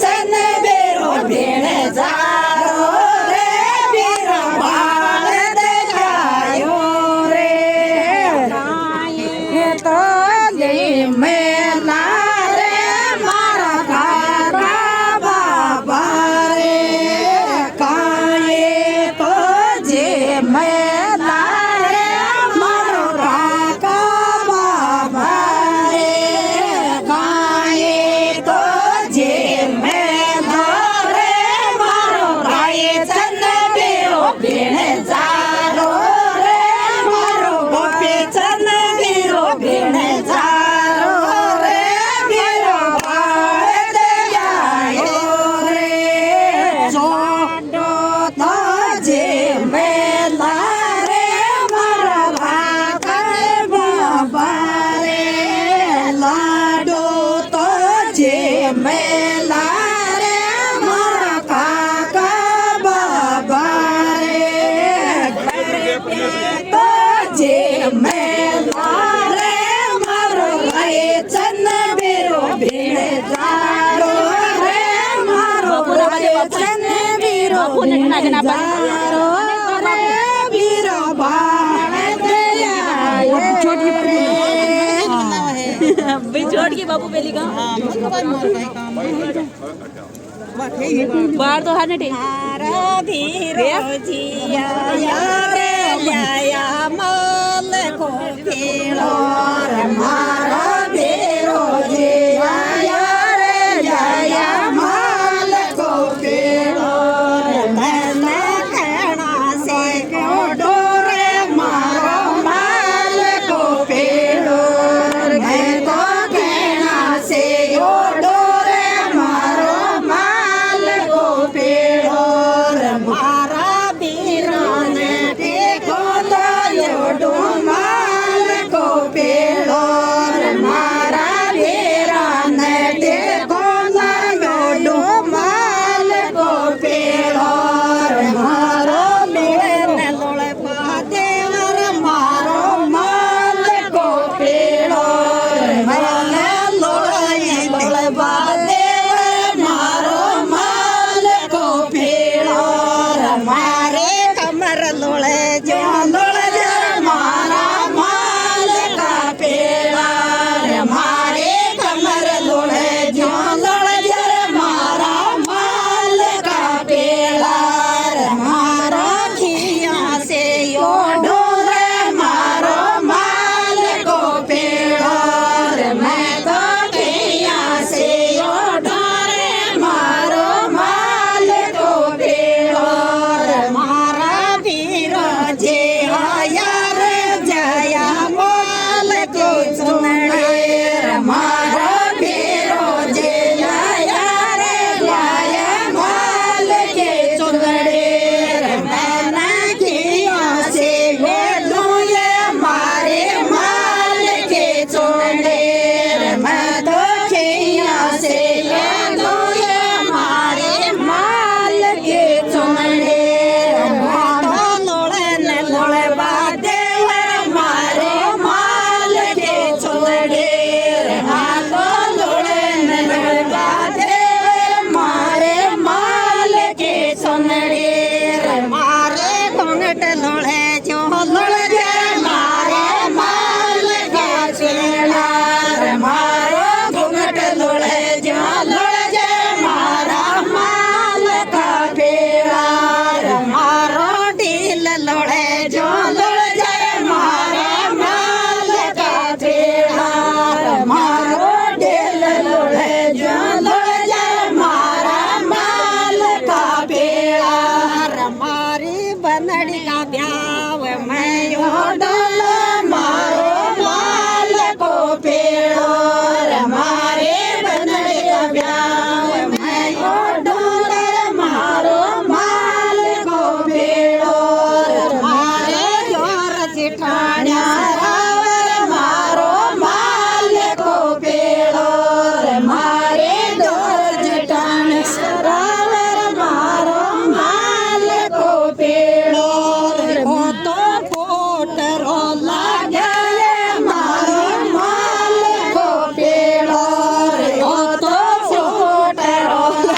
चन बेरो भेण जारो रे बीर बाल देखायो रे ये तो ले मेला रे मारा काका बाबा रे काये तो जे मेला रे मारो काका बाबा रे काये तो जे मेला रे मारो काये चंद बेरो भेण जारो रे मारो गोपी चंद बेरो भेण जारो रे बीरो बाळ दयायो रे जोडो तो जे मेला रे मारा काका बाबा रे लाडो तो जे मेला रे मारा काका बाबा रे तो जे मेला रे मारो भाई चंद बेरो भेण जारो रे मारो भाई चंद बेरो भेण जारो रे बीरो बाळ दयायो भाई छोड़ के बाबू बेली का बाहर तो हारने टे धीरो जिया रे लाया मल को फेलो रे मारो